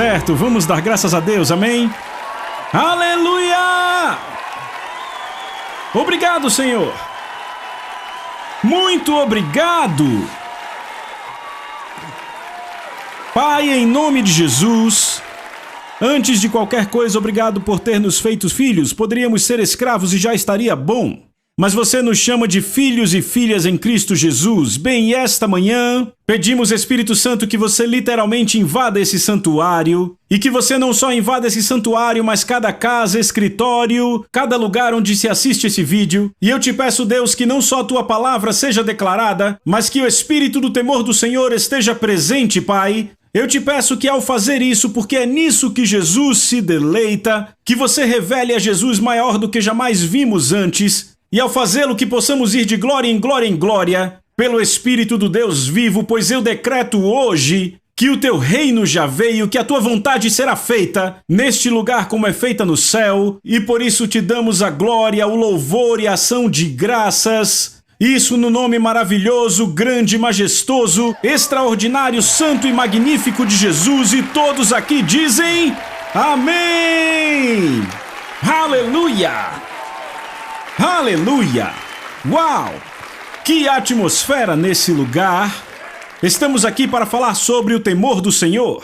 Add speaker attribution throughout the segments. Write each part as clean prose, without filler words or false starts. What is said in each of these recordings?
Speaker 1: certo, vamos dar graças a Deus, amém? Aleluia! Obrigado, Senhor. Muito obrigado. Pai, em nome de Jesus, antes de qualquer coisa, obrigado por ter nos feito filhos. Poderíamos ser escravos e já estaria bom. Mas você nos chama de filhos e filhas em Cristo Jesus. Bem, esta manhã, pedimos, Espírito Santo, que você literalmente invada esse santuário. E que você não só invada esse santuário, mas cada casa, escritório, cada lugar onde se assiste esse vídeo. E eu te peço, Deus, que não só a tua palavra seja declarada, mas que o Espírito do temor do Senhor esteja presente, Pai. Eu te peço que ao fazer isso, porque é nisso que Jesus se deleita, que você revele a Jesus maior do que jamais vimos antes. E ao fazê-lo, que possamos ir de glória em glória em glória, pelo Espírito do Deus vivo, pois eu decreto hoje que o teu reino já veio, que a tua vontade será feita neste lugar como é feita no céu, e por isso te damos a glória, o louvor e a ação de graças. Isso no nome maravilhoso, grande, majestoso, extraordinário, santo e magnífico de Jesus, e todos aqui dizem amém! Aleluia! Aleluia! Uau! Que atmosfera nesse lugar! Estamos aqui para falar sobre o temor do Senhor.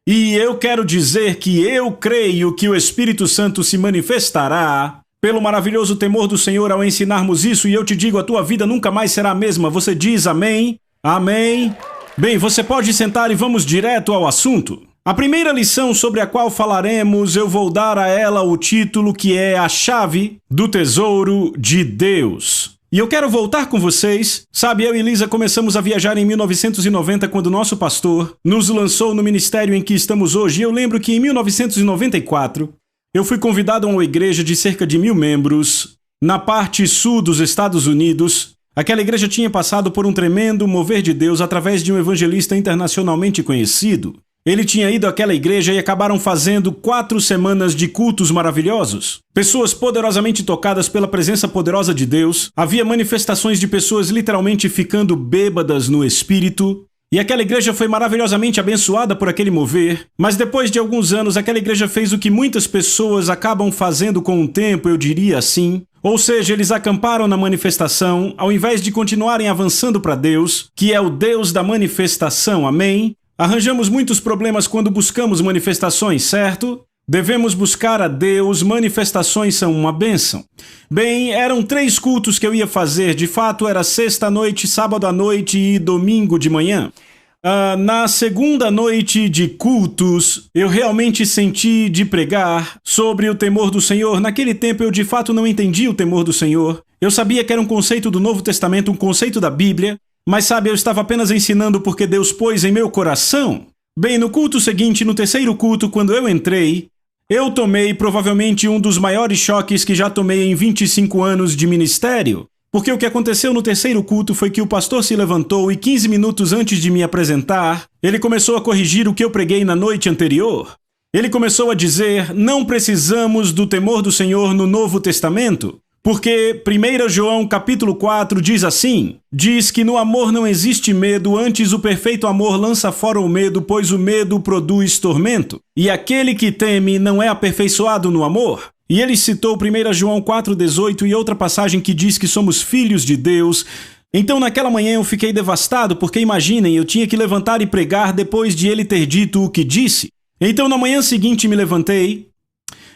Speaker 1: E eu quero dizer que eu creio que o Espírito Santo se manifestará pelo maravilhoso temor do Senhor ao ensinarmos isso. E eu te digo, a tua vida nunca mais será a mesma. Você diz amém? Amém? Bem, você pode sentar e vamos direto ao assunto. A primeira lição sobre a qual falaremos, eu vou dar a ela o título que é A Chave do Tesouro de Deus. E eu quero voltar com vocês. Sabe, eu e Lisa começamos a viajar em 1990, quando nosso pastor nos lançou no ministério em que estamos hoje. E eu lembro que em 1994, eu fui convidado a uma igreja de cerca de 1.000 membros, na parte sul dos Estados Unidos. Aquela igreja tinha passado por um tremendo mover de Deus através de um evangelista internacionalmente conhecido. Ele tinha ido àquela igreja e acabaram fazendo 4 semanas de cultos maravilhosos. Pessoas poderosamente tocadas pela presença poderosa de Deus. Havia manifestações de pessoas literalmente ficando bêbadas no espírito. E aquela igreja foi maravilhosamente abençoada por aquele mover. Mas depois de alguns anos, aquela igreja fez o que muitas pessoas acabam fazendo com o tempo, eu diria assim. Ou seja, eles acamparam na manifestação, ao invés de continuarem avançando para Deus, que é o Deus da manifestação, amém? Arranjamos muitos problemas quando buscamos manifestações, certo? Devemos buscar a Deus, manifestações são uma bênção. Bem, eram 3 cultos que eu ia fazer, de fato era sexta à noite, sábado à noite e domingo de manhã. Na segunda noite de cultos, eu realmente senti de pregar sobre o temor do Senhor. Naquele tempo eu de fato não entendia o temor do Senhor. Eu sabia que era um conceito do Novo Testamento, um conceito da Bíblia. Mas sabe, eu estava apenas ensinando porque Deus pôs em meu coração. Bem, no culto seguinte, no terceiro culto, quando eu entrei, eu tomei provavelmente um dos maiores choques que já tomei em 25 anos de ministério. Porque o que aconteceu no terceiro culto foi que o pastor se levantou e 15 minutos antes de me apresentar, ele começou a corrigir o que eu preguei na noite anterior. Ele começou a dizer, não precisamos do temor do Senhor no Novo Testamento. Porque 1 João capítulo 4 diz assim, diz que no amor não existe medo, antes o perfeito amor lança fora o medo, pois o medo produz tormento. E aquele que teme não é aperfeiçoado no amor. E ele citou 1 João 4,18 e outra passagem que diz que somos filhos de Deus. Então naquela manhã eu fiquei devastado, porque imaginem, eu tinha que levantar e pregar depois de ele ter dito o que disse. Então na manhã seguinte me levantei,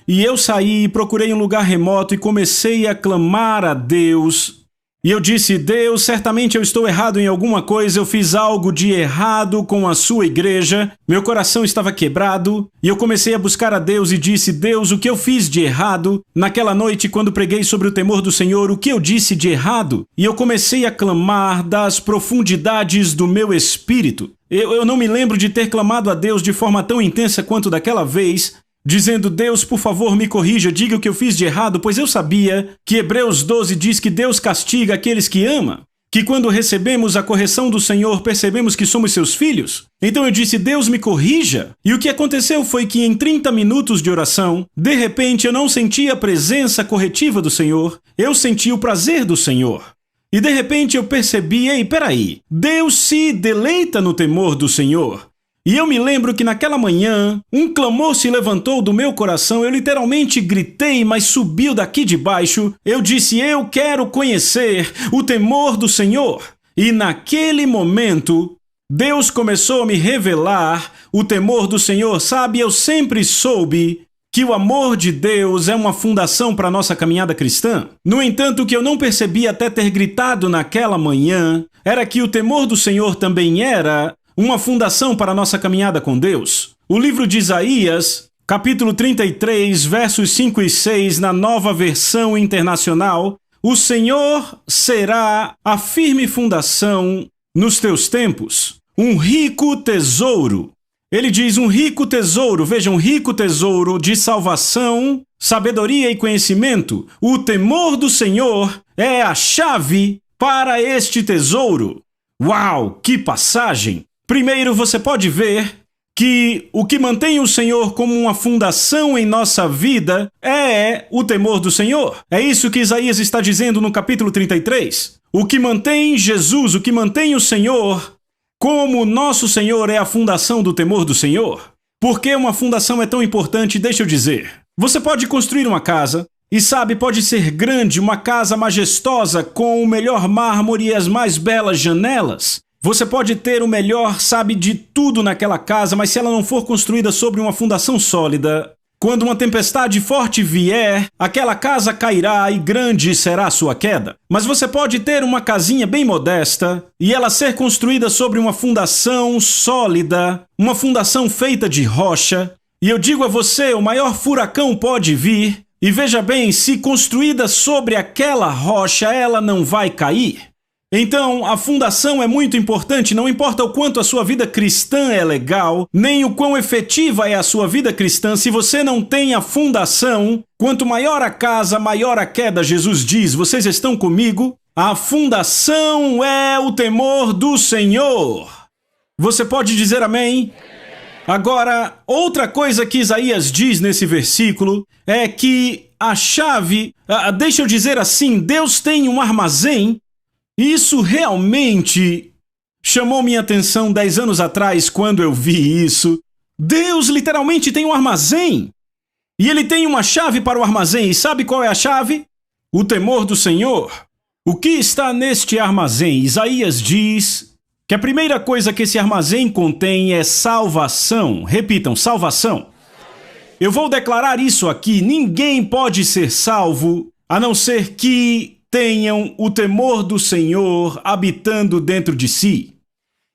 Speaker 1: e eu saí e procurei um lugar remoto e comecei a clamar a Deus. E eu disse, Deus, certamente eu estou errado em alguma coisa, eu fiz algo de errado com a sua igreja, meu coração estava quebrado, e eu comecei a buscar a Deus e disse, Deus, o que eu fiz de errado? Naquela noite, quando preguei sobre o temor do Senhor, o que eu disse de errado? E eu comecei a clamar das profundidades do meu espírito. Eu não me lembro de ter clamado a Deus de forma tão intensa quanto daquela vez, dizendo, Deus, por favor, me corrija, diga o que eu fiz de errado, pois eu sabia que Hebreus 12 diz que Deus castiga aqueles que ama, que quando recebemos a correção do Senhor, percebemos que somos seus filhos. Então eu disse, Deus, me corrija. E o que aconteceu foi que em 30 minutos de oração, de repente eu não senti a presença corretiva do Senhor, eu senti o prazer do Senhor. E de repente eu percebi, ei, peraí, Deus se deleita no temor do Senhor. E eu me lembro que naquela manhã, um clamor se levantou do meu coração, eu literalmente gritei, mas subiu daqui de baixo. Eu disse, eu quero conhecer o temor do Senhor. E naquele momento, Deus começou a me revelar o temor do Senhor. Sabe, eu sempre soube que o amor de Deus é uma fundação para a nossa caminhada cristã. No entanto, o que eu não percebi até ter gritado naquela manhã era que o temor do Senhor também era uma fundação para a nossa caminhada com Deus. O livro de Isaías, capítulo 33, versos 5 e 6, na Nova Versão Internacional, o Senhor será a firme fundação nos teus tempos, um rico tesouro. Ele diz um rico tesouro, veja, um rico tesouro de salvação, sabedoria e conhecimento. O temor do Senhor é a chave para este tesouro. Uau, que passagem! Primeiro, você pode ver que o que mantém o Senhor como uma fundação em nossa vida é o temor do Senhor. É isso que Isaías está dizendo no capítulo 33. O que mantém Jesus, o que mantém o Senhor como nosso Senhor é a fundação do temor do Senhor. Por que uma fundação é tão importante? Deixa eu dizer. Você pode construir uma casa e sabe, pode ser grande, uma casa majestosa com o melhor mármore e as mais belas janelas. Você pode ter o melhor, sabe, de tudo naquela casa, mas se ela não for construída sobre uma fundação sólida, quando uma tempestade forte vier, aquela casa cairá e grande será a sua queda. Mas você pode ter uma casinha bem modesta e ela ser construída sobre uma fundação sólida, uma fundação feita de rocha. E eu digo a você, o maior furacão pode vir e veja bem, se construída sobre aquela rocha, ela não vai cair. Então, a fundação é muito importante, não importa o quanto a sua vida cristã é legal, nem o quão efetiva é a sua vida cristã, se você não tem a fundação, quanto maior a casa, maior a queda, Jesus diz, vocês estão comigo? A fundação é o temor do Senhor. Você pode dizer amém? Agora, outra coisa que Isaías diz nesse versículo é que a chave, deixa eu dizer assim, Deus tem um armazém. Isso realmente chamou minha atenção 10 anos atrás quando eu vi isso. Deus literalmente tem um armazém. E ele tem uma chave para o armazém. E sabe qual é a chave? O temor do Senhor. O que está neste armazém? Isaías diz que a primeira coisa que esse armazém contém é salvação. Repitam, salvação. Eu vou declarar isso aqui. Ninguém pode ser salvo a não ser que tenham o temor do Senhor habitando dentro de si.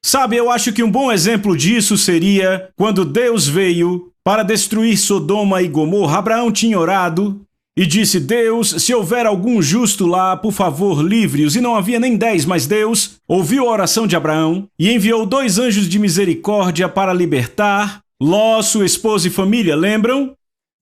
Speaker 1: Sabe, eu acho que um bom exemplo disso seria quando Deus veio para destruir Sodoma e Gomorra. Abraão tinha orado e disse, Deus, se houver algum justo lá, por favor, livre-os. E não havia nem 10, mas Deus ouviu a oração de Abraão e enviou 2 anjos de misericórdia para libertar Ló, sua esposa e família, lembram?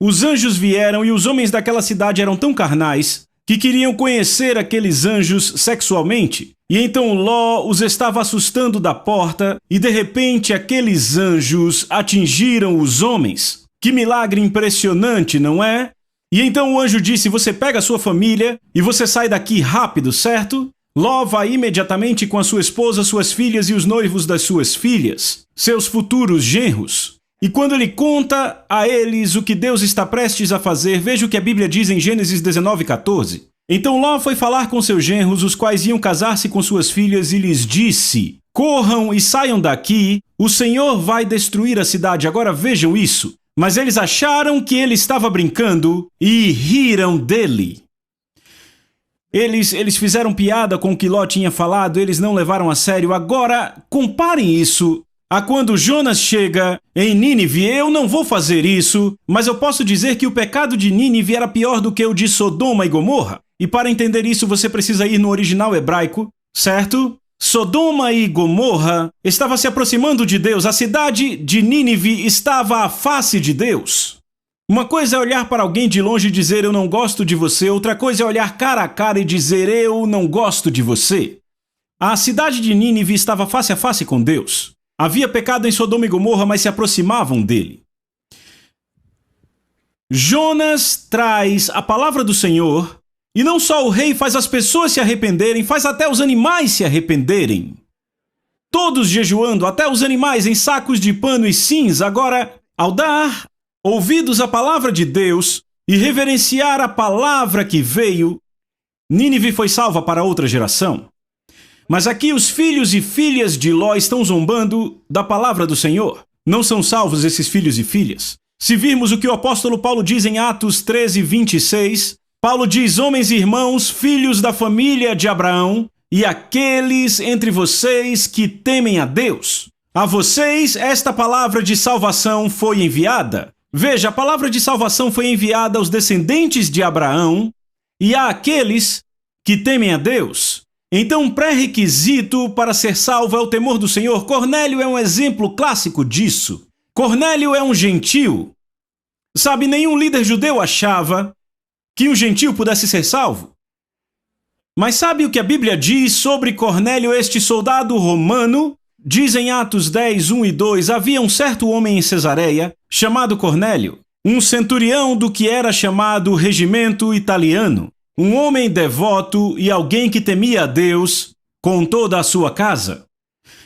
Speaker 1: Os anjos vieram e os homens daquela cidade eram tão carnais que queriam conhecer aqueles anjos sexualmente. E então Ló os estava assustando da porta e de repente aqueles anjos atingiram os homens. Que milagre impressionante, não é? E então o anjo disse, você pega a sua família e você sai daqui rápido, certo? Ló vai imediatamente com a sua esposa, suas filhas e os noivos das suas filhas, seus futuros genros. E quando ele conta a eles o que Deus está prestes a fazer, veja o que a Bíblia diz em Gênesis 19:14. Então Ló foi falar com seus genros, os quais iam casar-se com suas filhas, e lhes disse, corram e saiam daqui, o Senhor vai destruir a cidade. Agora vejam isso. Mas eles acharam que ele estava brincando e riram dele. Eles fizeram piada com o que Ló tinha falado, eles não levaram a sério. Agora, comparem isso a quando Jonas chega em Nínive. Eu não vou fazer isso, mas eu posso dizer que o pecado de Nínive era pior do que o de Sodoma e Gomorra. E para entender isso, você precisa ir no original hebraico, certo? Sodoma e Gomorra estava se aproximando de Deus. A cidade de Nínive estava à face de Deus. Uma coisa é olhar para alguém de longe e dizer eu não gosto de você, outra coisa é olhar cara a cara e dizer eu não gosto de você. A cidade de Nínive estava face a face com Deus. Havia pecado em Sodoma e Gomorra, mas se aproximavam dele. Jonas traz a palavra do Senhor, e não só o rei faz as pessoas se arrependerem, faz até os animais se arrependerem. todos jejuando, até os animais em sacos de pano e cinza. Agora, ao dar ouvidos à palavra de Deus e reverenciar a palavra que veio, Nínive foi salva para outra geração. Mas aqui os filhos e filhas de Ló estão zombando da palavra do Senhor. Não são salvos esses filhos e filhas. Se virmos o que o apóstolo Paulo diz em Atos 13, 26, Paulo diz: homens e irmãos, filhos da família de Abraão, e aqueles entre vocês que temem a Deus. A vocês esta palavra de salvação foi enviada. Veja, a palavra de salvação foi enviada aos descendentes de Abraão e àqueles que temem a Deus. Então, um pré-requisito para ser salvo é o temor do Senhor. Cornélio é um exemplo clássico disso. Cornélio é um gentil. Sabe, nenhum líder judeu achava que um gentil pudesse ser salvo. Mas sabe o que a Bíblia diz sobre Cornélio, este soldado romano? Diz em Atos 10, 1 e 2, havia um certo homem em Cesareia, chamado Cornélio, um centurião do que era chamado regimento italiano, um homem devoto e alguém que temia a Deus com toda a sua casa.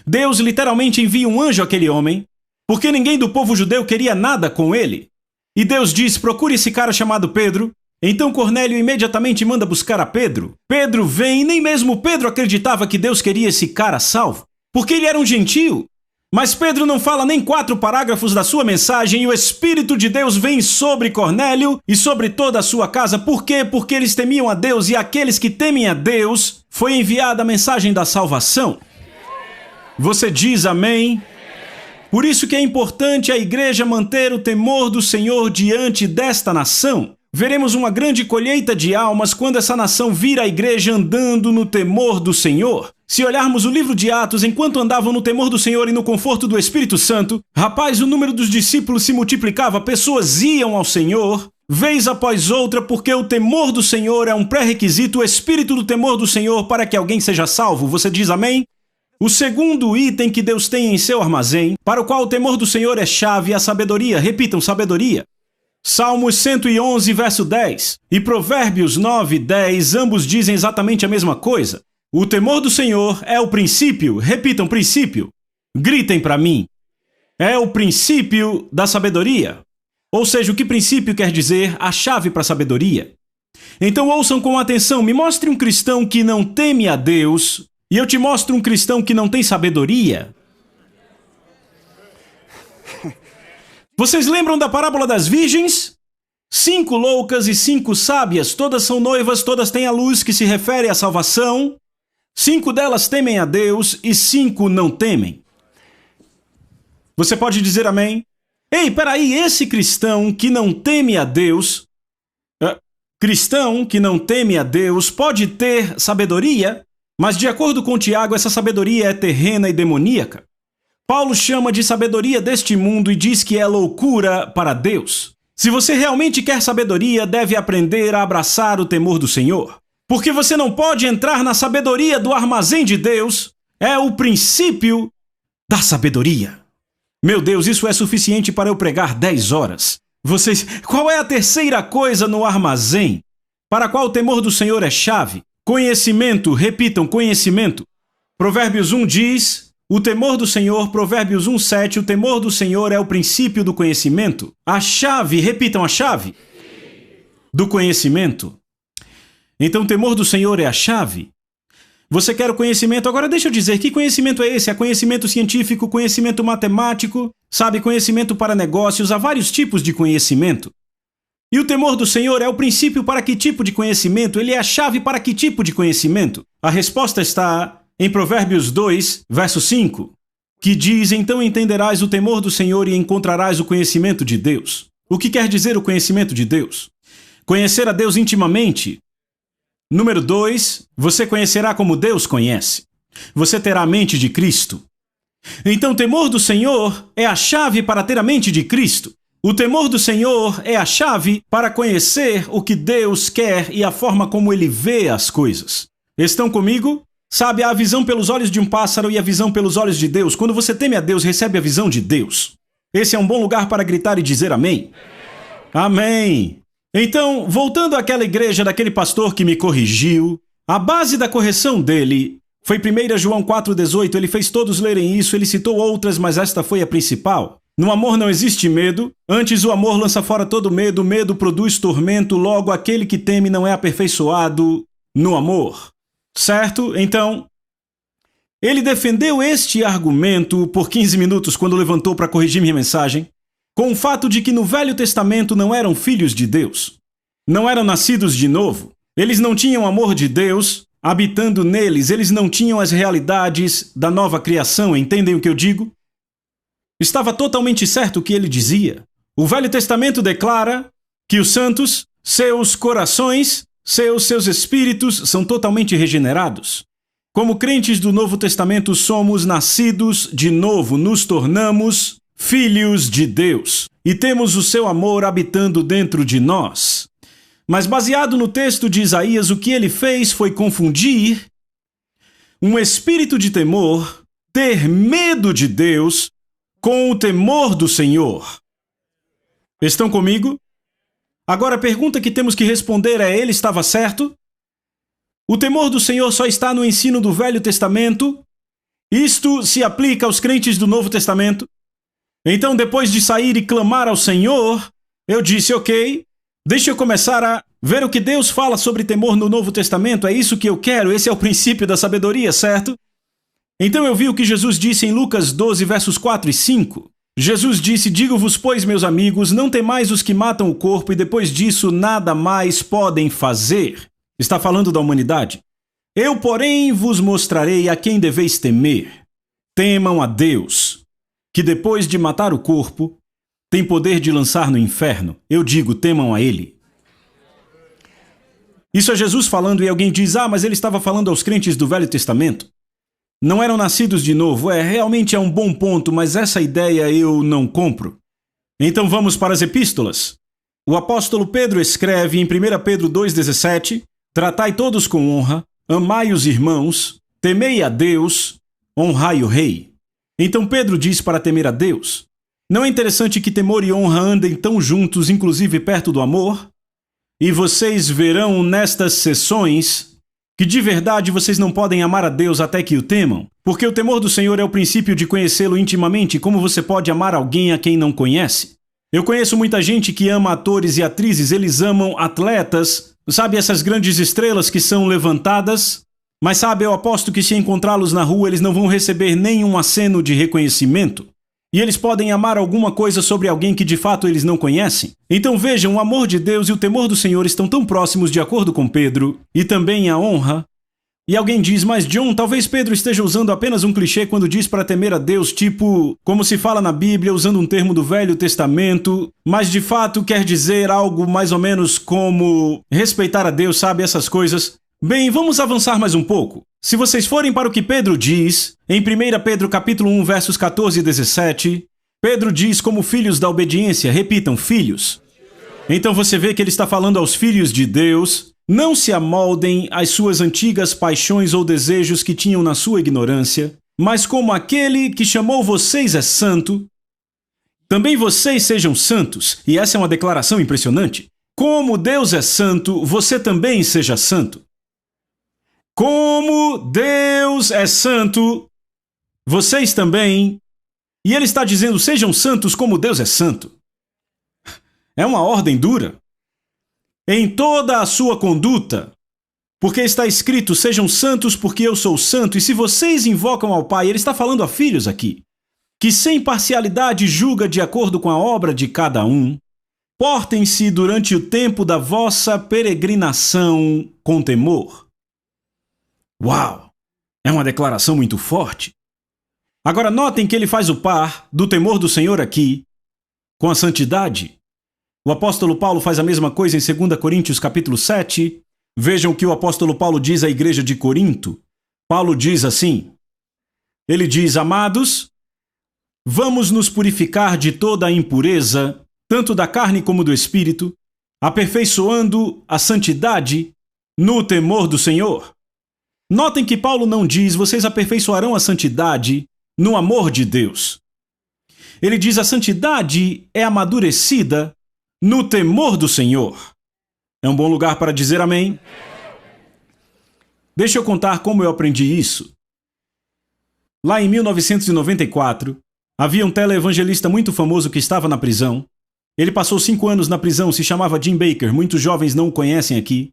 Speaker 1: Deus literalmente envia um anjo àquele homem, porque ninguém do povo judeu queria nada com ele. E Deus diz: procure esse cara chamado Pedro. Então Cornélio imediatamente manda buscar a Pedro. Pedro vem e nem mesmo Pedro acreditava que Deus queria esse cara salvo, porque ele era um gentio. Mas Pedro não fala nem 4 parágrafos da sua mensagem e o Espírito de Deus vem sobre Cornélio e sobre toda a sua casa. Por quê? Porque eles temiam a Deus e àqueles que temem a Deus foi enviada a mensagem da salvação. Você diz amém? Por isso que é importante a igreja manter o temor do Senhor diante desta nação. Veremos uma grande colheita de almas quando essa nação vir a igreja andando no temor do Senhor. Se olharmos o livro de Atos, enquanto andavam no temor do Senhor e no conforto do Espírito Santo, rapaz, o número dos discípulos se multiplicava, pessoas iam ao Senhor, vez após outra, porque o temor do Senhor é um pré-requisito, o espírito do temor do Senhor para que alguém seja salvo. Você diz amém? O segundo item que Deus tem em seu armazém, para o qual o temor do Senhor é chave, é a sabedoria. Repitam, sabedoria. Salmos 111, verso 10 e Provérbios 9, 10, ambos dizem exatamente a mesma coisa. O temor do Senhor é o princípio, repitam, princípio. Gritem para mim. É o princípio da sabedoria. Ou seja, o que princípio quer dizer? A chave para a sabedoria. Então ouçam com atenção, me mostre um cristão que não teme a Deus e eu te mostro um cristão que não tem sabedoria. Vocês lembram da parábola das virgens? 5 loucas e 5 sábias, todas são noivas, todas têm a luz que se refere à salvação. 5 delas temem a Deus e 5 não temem. Você pode dizer amém? Ei, peraí, esse cristão que não teme a Deus, pode ter sabedoria, mas de acordo com Tiago, essa sabedoria é terrena e demoníaca. Paulo chama de sabedoria deste mundo e diz que é loucura para Deus. Se você realmente quer sabedoria, deve aprender a abraçar o temor do Senhor. Porque você não pode entrar na sabedoria do armazém de Deus. É o princípio da sabedoria. Meu Deus, isso é suficiente para eu pregar 10 horas. Qual é a terceira coisa no armazém para a qual o temor do Senhor é chave? Conhecimento, repitam, conhecimento. Provérbios 1 diz: o temor do Senhor, Provérbios 1:7, o temor do Senhor é o princípio do conhecimento. A chave, repitam, a chave do conhecimento. Então, o temor do Senhor é a chave. Você quer o conhecimento? Agora deixa eu dizer, que conhecimento é esse? É conhecimento científico, conhecimento matemático, sabe, conhecimento para negócios, há vários tipos de conhecimento. E o temor do Senhor é o princípio para que tipo de conhecimento? Ele é a chave para que tipo de conhecimento? A resposta está em Provérbios 2, verso 5, que diz: então entenderás o temor do Senhor e encontrarás o conhecimento de Deus. O que quer dizer o conhecimento de Deus? Conhecer a Deus intimamente. Número 2, você conhecerá como Deus conhece. Você terá a mente de Cristo. Então o temor do Senhor é a chave para ter a mente de Cristo. O temor do Senhor é a chave para conhecer o que Deus quer e a forma como Ele vê as coisas. Estão comigo? Sabe, há a visão pelos olhos de um pássaro e a visão pelos olhos de Deus. Quando você teme a Deus, recebe a visão de Deus. Esse é um bom lugar para gritar e dizer amém. Amém. Então, voltando àquela igreja daquele pastor que me corrigiu, a base da correção dele Foi 1 João 4,18, ele fez todos lerem isso, ele citou outras, mas esta foi a principal. No amor não existe medo, antes o amor lança fora todo medo, o medo produz tormento, logo aquele que teme não é aperfeiçoado no amor. Certo? Então, ele defendeu este argumento por 15 minutos quando levantou para corrigir minha mensagem, com o fato de que no Velho Testamento não eram filhos de Deus, não eram nascidos de novo, eles não tinham o amor de Deus habitando neles, eles não tinham as realidades da nova criação, entendem o que eu digo? Estava totalmente certo o que ele dizia. O Velho Testamento declara que os santos, seus corações, seus espíritos são totalmente regenerados. Como crentes do Novo Testamento, somos nascidos de novo, nos tornamos filhos de Deus e temos o seu amor habitando dentro de nós. Mas baseado no texto de Isaías, o que ele fez foi confundir um espírito de temor, ter medo de Deus, com o temor do Senhor. Estão comigo? Agora a pergunta que temos que responder é: ele estava certo? O temor do Senhor só está no ensino do Velho Testamento? Isto se aplica aos crentes do Novo Testamento? Então, depois de sair e clamar ao Senhor, eu disse, ok, deixa eu começar a ver o que Deus fala sobre temor no Novo Testamento. É isso que eu quero, esse é o princípio da sabedoria, certo? Então eu vi o que Jesus disse em Lucas 12, versos 4 e 5. Jesus disse, digo-vos, pois, meus amigos, não temais os que matam o corpo e depois disso nada mais podem fazer. Está falando da humanidade. Eu, porém, vos mostrarei a quem deveis temer. Temam a Deus, que depois de matar o corpo, tem poder de lançar no inferno. Eu digo, temam a Ele. Isso é Jesus falando e alguém diz, mas ele estava falando aos crentes do Velho Testamento. Não eram nascidos de novo. Realmente é um bom ponto, mas essa ideia eu não compro. Então vamos para as epístolas. O apóstolo Pedro escreve em 1 Pedro 2,17, tratai todos com honra, amai os irmãos, temei a Deus, honrai o rei. Então Pedro diz para temer a Deus. Não é interessante que temor e honra andem tão juntos, inclusive perto do amor? E vocês verão nestas sessões que de verdade vocês não podem amar a Deus até que o temam, porque o temor do Senhor é o princípio de conhecê-lo intimamente. Como você pode amar alguém a quem não conhece? Eu conheço muita gente que ama atores e atrizes, eles amam atletas, sabe essas grandes estrelas que são levantadas? Mas sabe, eu aposto que se encontrá-los na rua, eles não vão receber nenhum aceno de reconhecimento. E eles podem amar alguma coisa sobre alguém que de fato eles não conhecem. Então vejam, o amor de Deus e o temor do Senhor estão tão próximos de acordo com Pedro, e também a honra. E alguém diz, mas John, talvez Pedro esteja usando apenas um clichê quando diz para temer a Deus, tipo, como se fala na Bíblia, usando um termo do Velho Testamento, mas de fato quer dizer algo mais ou menos como respeitar a Deus, sabe, essas coisas. Bem, vamos avançar mais um pouco. Se vocês forem para o que Pedro diz, em 1 Pedro capítulo 1, versos 14 e 17, Pedro diz como filhos da obediência, repitam, filhos. Então você vê que ele está falando aos filhos de Deus, não se amoldem às suas antigas paixões ou desejos que tinham na sua ignorância, mas como aquele que chamou vocês é santo, também vocês sejam santos, e essa é uma declaração impressionante. Como Deus é santo, você também seja santo. Como Deus é santo, vocês também. E ele está dizendo, sejam santos como Deus é santo. É uma ordem dura. Em toda a sua conduta, porque está escrito, sejam santos porque eu sou santo. E se vocês invocam ao Pai, ele está falando a filhos aqui, que sem parcialidade julga de acordo com a obra de cada um, portem-se durante o tempo da vossa peregrinação com temor. Uau! É uma declaração muito forte. Agora notem que ele faz o par do temor do Senhor aqui com a santidade. O apóstolo Paulo faz a mesma coisa em 2 Coríntios capítulo 7. Vejam o que o apóstolo Paulo diz à igreja de Corinto. Paulo diz assim, ele diz, amados, vamos nos purificar de toda a impureza, tanto da carne como do espírito, aperfeiçoando a santidade no temor do Senhor. Notem que Paulo não diz, vocês aperfeiçoarão a santidade no amor de Deus. Ele diz, a santidade é amadurecida no temor do Senhor. É um bom lugar para dizer amém? Deixa eu contar como eu aprendi isso. Lá em 1994, havia um televangelista muito famoso que estava na prisão. Ele passou 5 anos na prisão, se chamava Jim Bakker, muitos jovens não o conhecem aqui.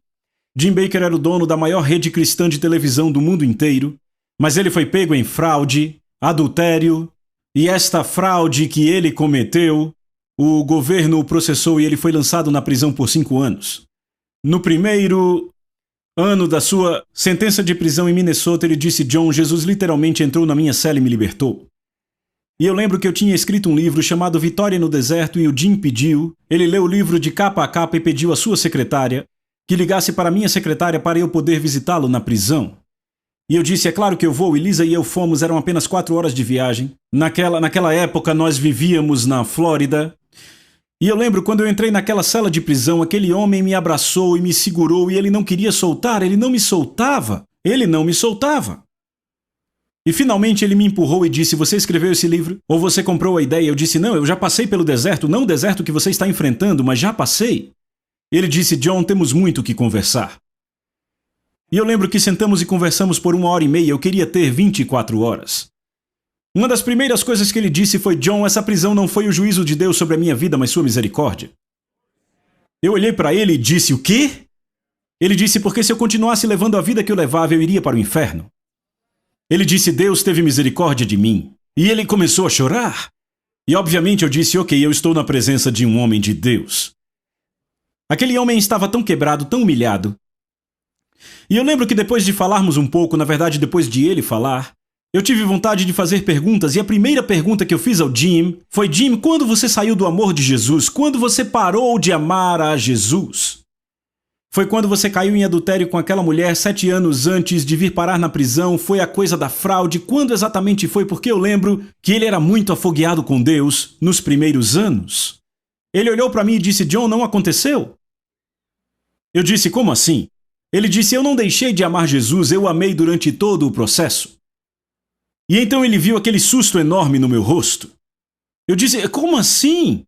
Speaker 1: Jim Bakker era o dono da maior rede cristã de televisão do mundo inteiro, mas ele foi pego em fraude, adultério, e esta fraude que ele cometeu, o governo o processou e ele foi lançado na prisão por 5 anos. No primeiro ano da sua sentença de prisão em Minnesota, ele disse: John, Jesus literalmente entrou na minha cela e me libertou. E eu lembro que eu tinha escrito um livro chamado Vitória no Deserto e o Jim pediu, ele leu o livro de capa a capa e pediu à sua secretária que ligasse para a minha secretária para eu poder visitá-lo na prisão. E eu disse: é claro que eu vou, e Lisa e eu fomos, eram apenas 4 horas de viagem. Naquela época nós vivíamos na Flórida. E eu lembro quando eu entrei naquela cela de prisão, aquele homem me abraçou e me segurou e ele não queria soltar, ele não me soltava. E finalmente ele me empurrou e disse: você escreveu esse livro? Ou você comprou a ideia? Eu disse: não, eu já passei pelo deserto, não o deserto que você está enfrentando, mas já passei. Ele disse: John, temos muito o que conversar. E eu lembro que sentamos e conversamos por 1h30, eu queria ter 24 horas. Uma das primeiras coisas que ele disse foi: John, essa prisão não foi o juízo de Deus sobre a minha vida, mas sua misericórdia. Eu olhei para ele e disse: o quê? Ele disse: porque se eu continuasse levando a vida que eu levava, eu iria para o inferno. Ele disse: Deus teve misericórdia de mim. E ele começou a chorar. E obviamente eu disse: ok, eu estou na presença de um homem de Deus. Aquele homem estava tão quebrado, tão humilhado. E eu lembro que depois de falarmos um pouco, na verdade depois de ele falar, eu tive vontade de fazer perguntas, e a primeira pergunta que eu fiz ao Jim foi: Jim, quando você saiu do amor de Jesus? Quando você parou de amar a Jesus? Foi quando você caiu em adultério com aquela mulher 7 anos antes de vir parar na prisão? Foi a coisa da fraude? Quando exatamente foi? Porque eu lembro que ele era muito afogueado com Deus nos primeiros anos. Ele olhou para mim e disse: John, não aconteceu? Eu disse: como assim? Ele disse: eu não deixei de amar Jesus, eu amei durante todo o processo. E então ele viu aquele susto enorme no meu rosto. Eu disse: como assim?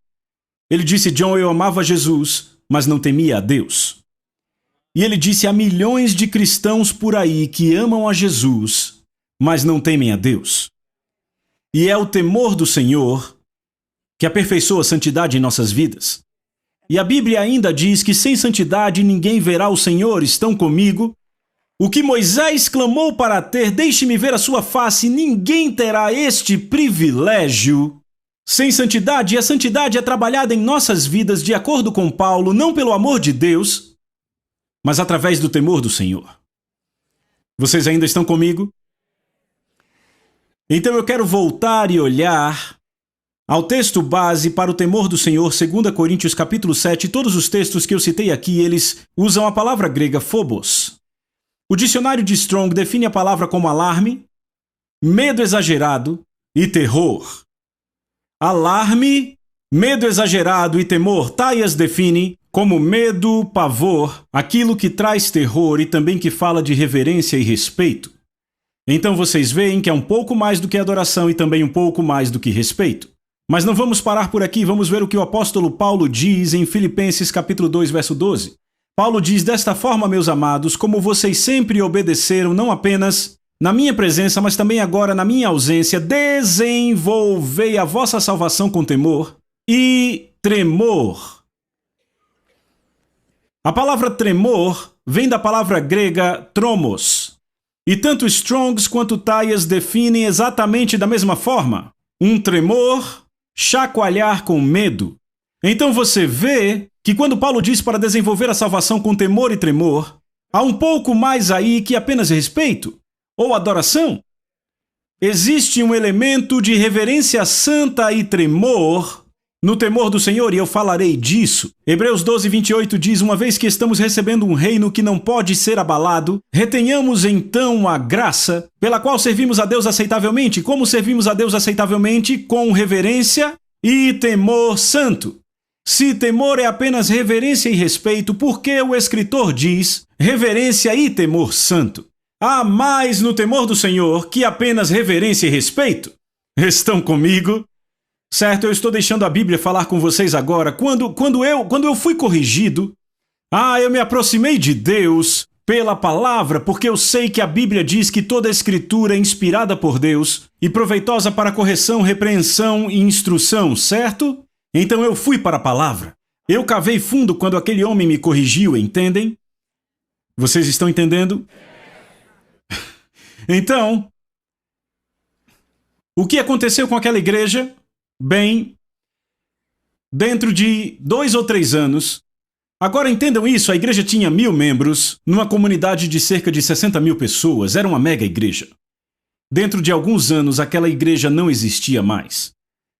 Speaker 1: Ele disse: John, eu amava Jesus, mas não temia a Deus. E ele disse: há milhões de cristãos por aí que amam a Jesus, mas não temem a Deus. E é o temor do Senhor que aperfeiçoa a santidade em nossas vidas. E a Bíblia ainda diz que sem santidade ninguém verá o Senhor. Estão comigo? O que Moisés clamou para ter: deixe-me ver a sua face, ninguém terá este privilégio. Sem santidade, e a santidade é trabalhada em nossas vidas de acordo com Paulo, não pelo amor de Deus, mas através do temor do Senhor. Vocês ainda estão comigo? Então eu quero voltar e olhar ao texto base para o temor do Senhor, 2 Coríntios capítulo 7. Todos os textos que eu citei aqui, eles usam a palavra grega phobos. O dicionário de Strong define a palavra como alarme, medo exagerado e terror. Alarme, medo exagerado e temor. Tyas define como medo, pavor, aquilo que traz terror e também que fala de reverência e respeito. Então vocês veem que é um pouco mais do que adoração e também um pouco mais do que respeito. Mas não vamos parar por aqui, vamos ver o que o apóstolo Paulo diz em Filipenses capítulo 2, verso 12. Paulo diz: desta forma, meus amados, como vocês sempre obedeceram, não apenas na minha presença, mas também agora na minha ausência, desenvolvei a vossa salvação com temor e tremor. A palavra tremor vem da palavra grega tromos. E tanto Strongs quanto Tyas definem exatamente da mesma forma. Um tremor, chacoalhar com medo. Então você vê que quando Paulo diz para desenvolver a salvação com temor e tremor, há um pouco mais aí que apenas respeito ou adoração. Existe um elemento de reverência santa e tremor no temor do Senhor, e eu falarei disso. Hebreus 12, 28 diz: uma vez que estamos recebendo um reino que não pode ser abalado, retenhamos então a graça pela qual servimos a Deus aceitavelmente. Como servimos a Deus aceitavelmente? Com reverência e temor santo. Se temor é apenas reverência e respeito, por que o escritor diz reverência e temor santo? Há mais no temor do Senhor que apenas reverência e respeito. Estão comigo? Certo, eu estou deixando a Bíblia falar com vocês agora. Quando eu fui corrigido, eu me aproximei de Deus pela palavra, porque eu sei que a Bíblia diz que toda a Escritura é inspirada por Deus e proveitosa para correção, repreensão e instrução, certo? Então eu fui para a palavra. Eu cavei fundo quando aquele homem me corrigiu, entendem? Vocês estão entendendo? Então, o que aconteceu com aquela igreja? Bem, dentro de 2 ou 3 anos, agora entendam isso, a igreja tinha 1.000 membros, numa comunidade de cerca de 60.000 pessoas, era uma mega igreja. Dentro de alguns anos, aquela igreja não existia mais.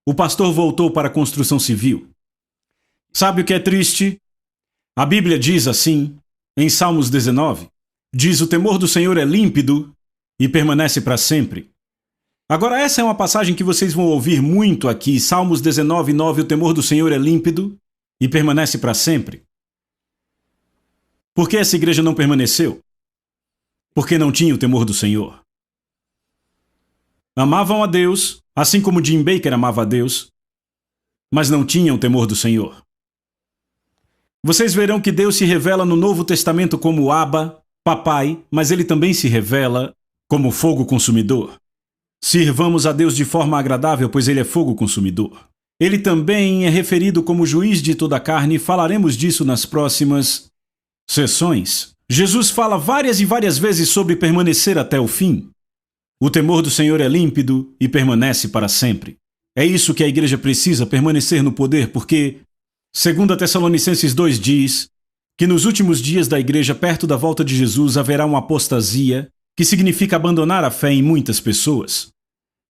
Speaker 1: O pastor voltou para a construção civil. Sabe o que é triste? A Bíblia diz assim, em Salmos 19, diz: o temor do Senhor é límpido e permanece para sempre. Agora essa é uma passagem que vocês vão ouvir muito aqui, Salmos 19, 9, o temor do Senhor é límpido e permanece para sempre. Por que essa igreja não permaneceu? Porque não tinha o temor do Senhor. Amavam a Deus, assim como Jim Baker amava a Deus, mas não tinham o temor do Senhor. Vocês verão que Deus se revela no Novo Testamento como Abba, Papai, mas ele também se revela como fogo consumidor. Sirvamos a Deus de forma agradável, pois ele é fogo consumidor. Ele também é referido como juiz de toda a carne, e falaremos disso nas próximas sessões. Jesus fala várias e várias vezes sobre permanecer até o fim. O temor do Senhor é límpido e permanece para sempre. É isso que a igreja precisa, permanecer no poder, porque 2 Tessalonicenses 2 diz que nos últimos dias da igreja, perto da volta de Jesus, haverá uma apostasia, que significa abandonar a fé em muitas pessoas.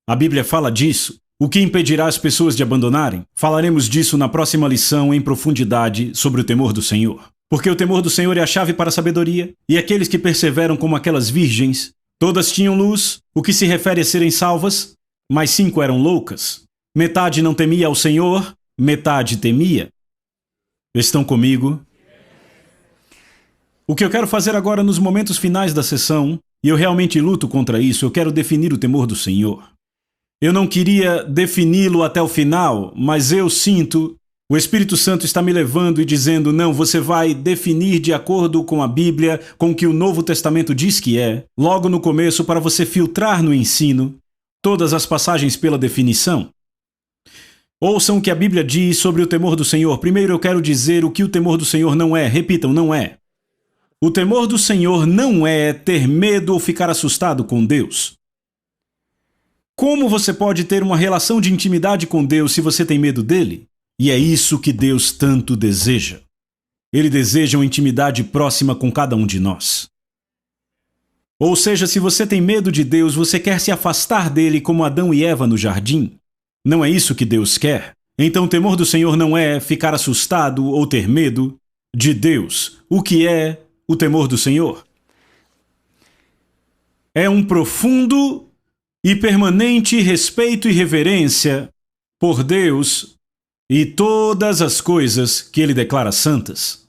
Speaker 1: A Bíblia fala disso. O que impedirá as pessoas de abandonarem? Falaremos disso na próxima lição em profundidade sobre o temor do Senhor. Porque o temor do Senhor é a chave para a sabedoria, e aqueles que perseveram como aquelas virgens, todas tinham luz, o que se refere a serem salvas, mas 5 eram loucas. Metade não temia ao Senhor, metade temia. Estão comigo? O que eu quero fazer agora nos momentos finais da sessão, e eu realmente luto contra isso, eu quero definir o temor do Senhor. Eu não queria defini-lo até o final, mas eu sinto, o Espírito Santo está me levando e dizendo: não, você vai definir de acordo com a Bíblia, com o que o Novo Testamento diz que é, logo no começo, para você filtrar no ensino todas as passagens pela definição. Ouçam o que a Bíblia diz sobre o temor do Senhor. Primeiro eu quero dizer o que o temor do Senhor não é. Repitam, não é. O temor do Senhor não é ter medo ou ficar assustado com Deus. Como você pode ter uma relação de intimidade com Deus se você tem medo dele? E é isso que Deus tanto deseja. Ele deseja uma intimidade próxima com cada um de nós. Ou seja, se você tem medo de Deus, você quer se afastar dele como Adão e Eva no jardim. Não é isso que Deus quer. Então o temor do Senhor não é ficar assustado ou ter medo de Deus. O que é o temor do Senhor? É um profundo e permanente respeito e reverência por Deus e todas as coisas que ele declara santas.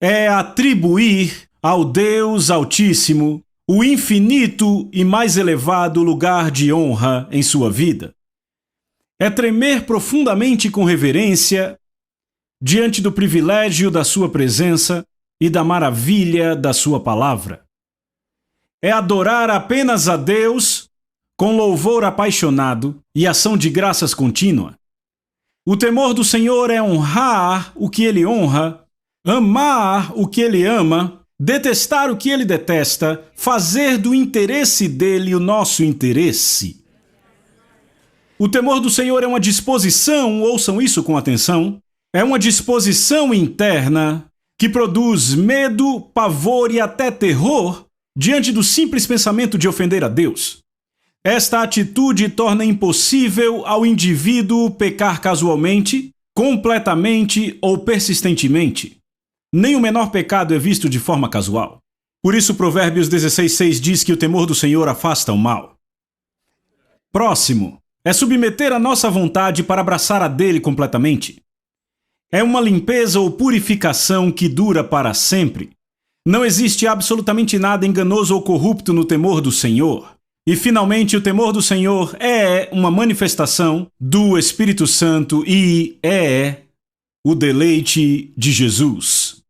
Speaker 1: É atribuir ao Deus Altíssimo o infinito e mais elevado lugar de honra em sua vida. É tremer profundamente com reverência diante do privilégio da sua presença e da maravilha da sua palavra. É adorar apenas a Deus com louvor apaixonado e ação de graças contínua. O temor do Senhor é honrar o que ele honra, amar o que ele ama, detestar o que ele detesta, fazer do interesse dele o nosso interesse. O temor do Senhor é uma disposição, ouçam isso com atenção, é uma disposição interna que produz medo, pavor e até terror diante do simples pensamento de ofender a Deus. Esta atitude torna impossível ao indivíduo pecar casualmente, completamente ou persistentemente. Nem o menor pecado é visto de forma casual. Por isso Provérbios 16:6 diz que o temor do Senhor afasta o mal. Próximo, é submeter a nossa vontade para abraçar a dele completamente. É uma limpeza ou purificação que dura para sempre. Não existe absolutamente nada enganoso ou corrupto no temor do Senhor. E, finalmente, o temor do Senhor é uma manifestação do Espírito Santo e é o deleite de Jesus.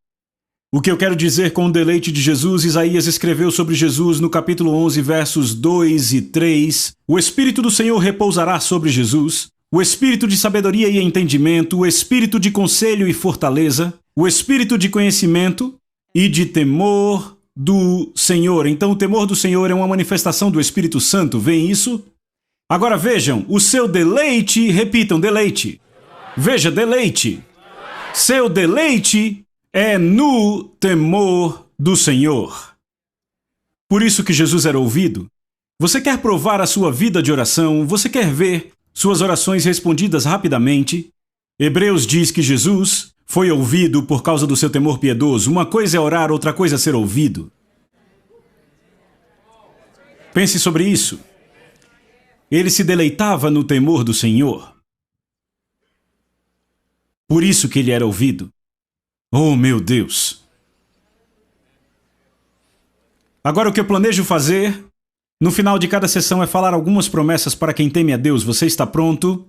Speaker 1: O que eu quero dizer com o deleite de Jesus, Isaías escreveu sobre Jesus no capítulo 11, versos 2 e 3. O Espírito do Senhor repousará sobre Jesus, o Espírito de sabedoria e entendimento, o Espírito de conselho e fortaleza, o Espírito de conhecimento e de temor do Senhor. Então o temor do Senhor é uma manifestação do Espírito Santo, veem isso? Agora vejam, o seu deleite, repitam, deleite. Veja, deleite. Seu deleite é no temor do Senhor. Por isso que Jesus era ouvido. Você quer provar a sua vida de oração? Você quer ver suas orações respondidas rapidamente? Hebreus diz que Jesus foi ouvido por causa do seu temor piedoso. Uma coisa é orar, outra coisa é ser ouvido. Pense sobre isso. Ele se deleitava no temor do Senhor. Por isso que ele era ouvido. Oh, meu Deus! Agora o que eu planejo fazer, no final de cada sessão, é falar algumas promessas para quem teme a Deus. Você está pronto?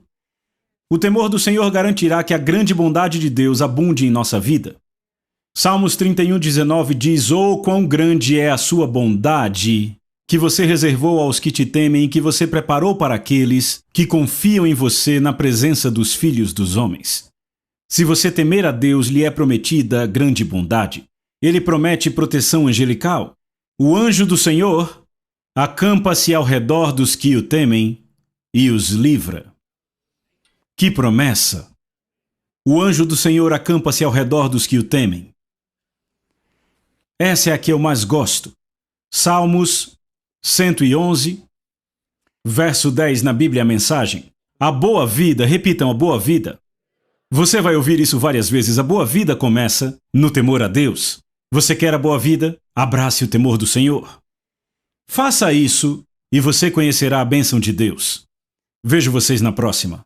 Speaker 1: O temor do Senhor garantirá que a grande bondade de Deus abunde em nossa vida. Salmos 31:19 diz: Oh, quão grande é a sua bondade, que você reservou aos que te temem e que você preparou para aqueles que confiam em você na presença dos filhos dos homens. Se você temer a Deus, lhe é prometida grande bondade. Ele promete proteção angelical. O anjo do Senhor acampa-se ao redor dos que o temem e os livra. Que promessa! O anjo do Senhor acampa-se ao redor dos que o temem. Essa é a que eu mais gosto. Salmos 111, verso 10 na Bíblia, a mensagem. A boa vida, repitam, a boa vida. Você vai ouvir isso várias vezes. A boa vida começa no temor a Deus. Você quer a boa vida? Abrace o temor do Senhor. Faça isso e você conhecerá a bênção de Deus. Vejo vocês na próxima.